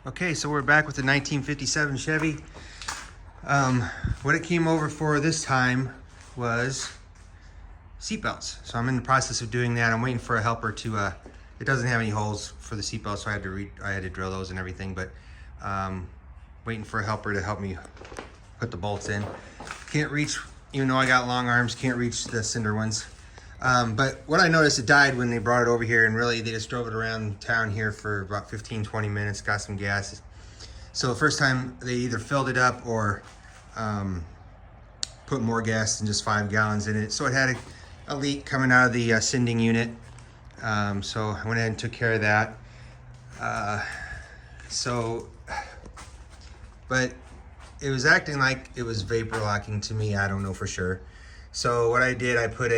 Okay, so we're back with the 1957 Chevy. What it came over for this time was seatbelts. So I'm in the process of doing that. I'm waiting for a helper to, it doesn't have any holes for the seatbelt, so I had to drill those and everything, but waiting for a helper to help me put the bolts in. Can't reach, even though I got long arms, can't reach the cinder ones. But what I noticed, it died when they brought it over here, and really they just drove it around town here for about 15-20 minutes, got some gas. So the first time they either filled it up or put more gas than just 5 gallons in it. So it had a leak coming out of the sending unit. So I went ahead and took care of that. But it was acting like it was vapor locking to me. I don't know for sure. So what I did, I put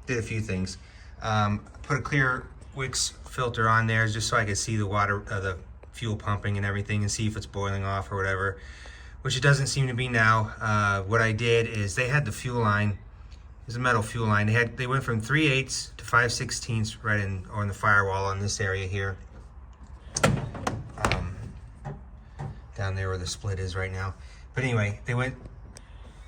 did a few things. Put a clear Wix filter on there just so I could see the water, the fuel pumping and everything, and see if it's boiling off or whatever, which it doesn't seem to be now. What I did is they had the fuel line. It's a metal fuel line. They went from 3/8 to 5/16 right on the firewall on this area here. Down there where the split is right now. But anyway, they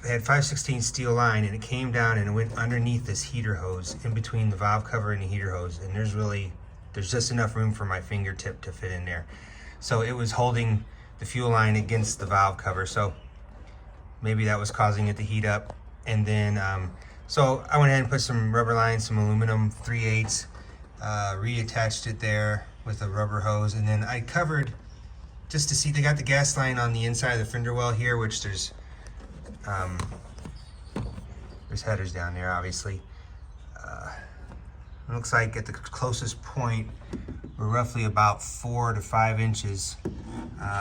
had 5/16 steel line, and it came down and it went underneath this heater hose, in between the valve cover and the heater hose. And there's just enough room for my fingertip to fit in there. So it was holding the fuel line against the valve cover. So maybe that was causing it to heat up. And then, so I went ahead and put some rubber lines, some aluminum 3/8, reattached it there with a rubber hose. And then I covered, just to see, they got the gas line on the inside of the fender well here, which there's headers down there, obviously. It looks like at the closest point, we're roughly about 4 to 5 inches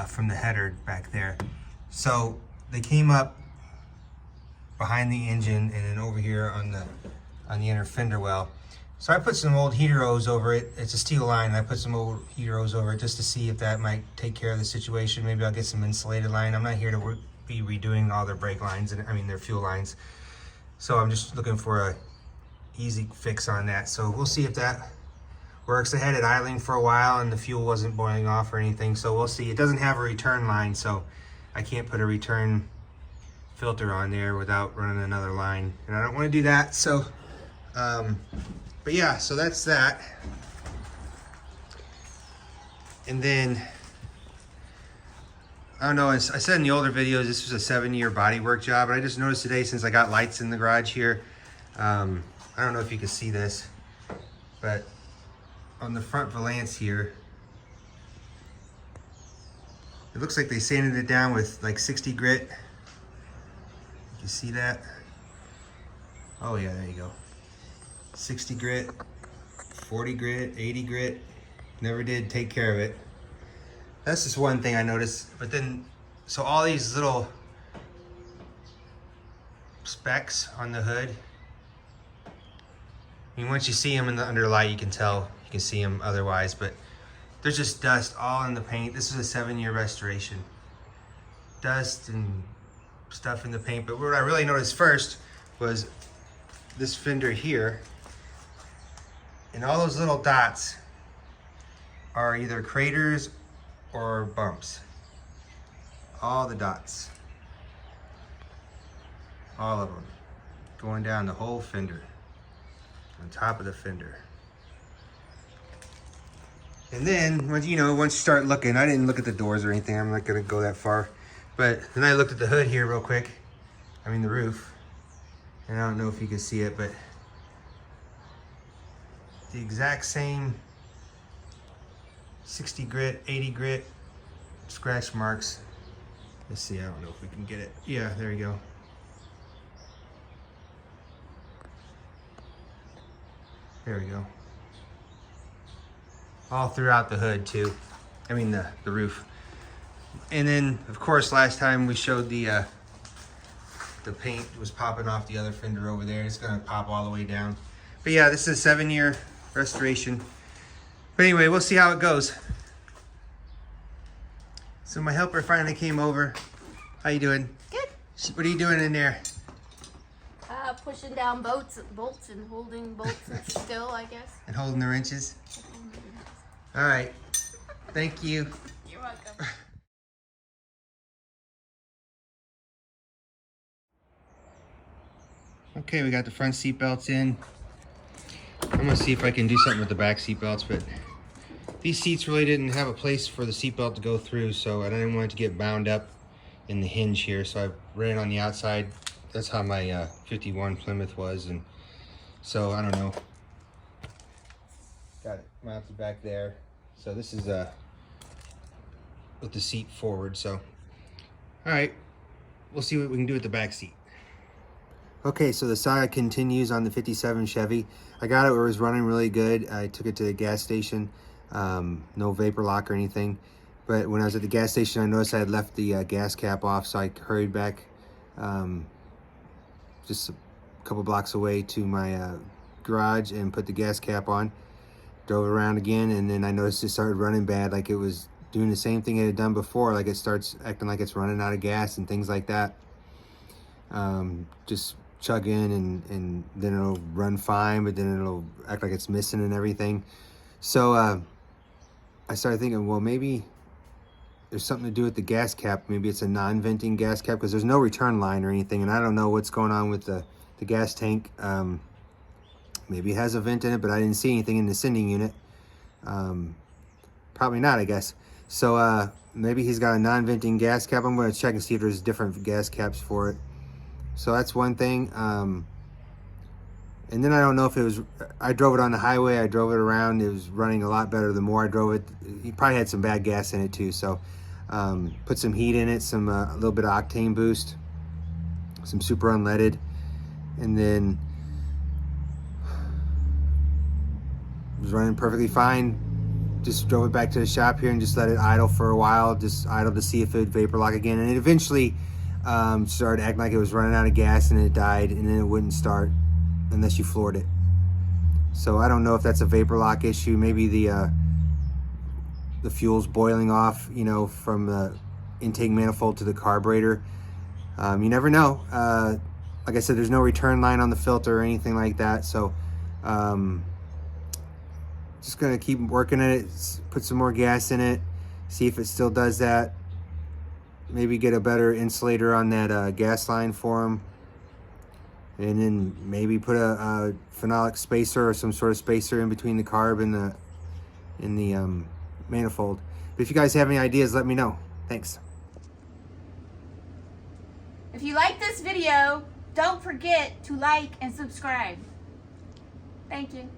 from the header back there. So they came up behind the engine and then over here on the inner fender well. So I put some old heater hose over it. It's a steel line, and I put some old heater hose over it just to see if that might take care of the situation. Maybe I'll get some insulated line. I'm not here to be redoing all their brake lines, and I mean their fuel lines. So I'm just looking for a easy fix on that. So we'll see if that works. I had it idling for a while and the fuel wasn't boiling off or anything, so we'll see. It doesn't have a return line, so I can't put a return filter on there without running another line, and I don't want to do that. So but yeah, so that's that. And then I don't know, I said in the older videos this was a 7-year bodywork job, but I just noticed today, since I got lights in the garage here, I don't know if you can see this, but on the front valance here, it looks like they sanded it down with like 60 grit. You see that? Oh yeah, there you go. 60 grit, 40 grit, 80 grit. Never did take care of it. That's just one thing I noticed. But then, so all these little specks on the hood, I mean, once you see them under light, you can tell, you can see them otherwise, but there's just dust all in the paint. This is a 7-year restoration. Dust and stuff in the paint. But what I really noticed first was this fender here, and all those little dots are either craters or bumps. All the dots, all of them, going down the whole fender, on top of the fender. And then, once you start looking, I didn't look at the doors or anything, I'm not gonna go that far, but then I looked at the hood here real quick, I mean the roof, and I don't know if you can see it, but the exact same 60 grit, 80 grit scratch marks. Let's see, I don't know if we can get it. Yeah, there you go. There we go. All throughout the hood too. I mean the roof. And then of course last time we showed the paint was popping off the other fender over there. It's gonna pop all the way down. But yeah, this is a 7-year restoration. But anyway, we'll see how it goes. So my helper finally came over. How you doing? Good. What are you doing in there? Pushing down bolts and holding bolts and still, I guess. And holding the wrenches? All right. Thank you. You're welcome. Okay, we got the front seat belts in. I'm gonna see if I can do something with the back seat belts, but these seats really didn't have a place for the seat belt to go through, so I didn't want it to get bound up in the hinge here, so I ran it on the outside. That's how my 51 Plymouth was, and so I don't know. Got it mounted back there. So this is with the seat forward, so all right, we'll see what we can do with the back seat. Okay, so the saga continues on the 57 Chevy. I got it where it was running really good. I took it to the gas station. No vapor lock or anything. But when I was at the gas station, I noticed I had left the gas cap off, so I hurried back just a couple blocks away to my garage and put the gas cap on. Drove it around again, and then I noticed it started running bad, like it was doing the same thing it had done before, like it starts acting like it's running out of gas and things like that. Just chug in and then it'll run fine, but then it'll act like it's missing and everything. So I started thinking, well, maybe there's something to do with the gas cap. Maybe it's a non-venting gas cap, because there's no return line or anything, and I don't know what's going on with the gas tank. Maybe it has a vent in it, but I didn't see anything in the sending unit. Probably not, I guess. So maybe he's got a non-venting gas cap. I'm going to check and see if there's different gas caps for it. So that's one thing. And then I don't know if it was, I drove it on the highway, I drove it around, it was running a lot better the more I drove it. He probably had some bad gas in it too. So put some heat in it, some a little bit of octane boost, some super unleaded, and then it was running perfectly fine. Just drove it back to the shop here and just let it idle for a while, just idle to see if it would vapor lock again. And it eventually started acting like it was running out of gas, and it died, and then it wouldn't start unless you floored it. So I don't know if that's a vapor lock issue. Maybe the fuel's boiling off, you know, from the intake manifold to the carburetor. You never know. Like I said, there's no return line on the filter or anything like that. So just gonna keep working at it, put some more gas in it, see if it still does that. Maybe get a better insulator on that gas line for him, and then maybe put a phenolic spacer or some sort of spacer in between the carb and the manifold. But if you guys have any ideas, let me know. Thanks. If you like this video, don't forget to like and subscribe. Thank you.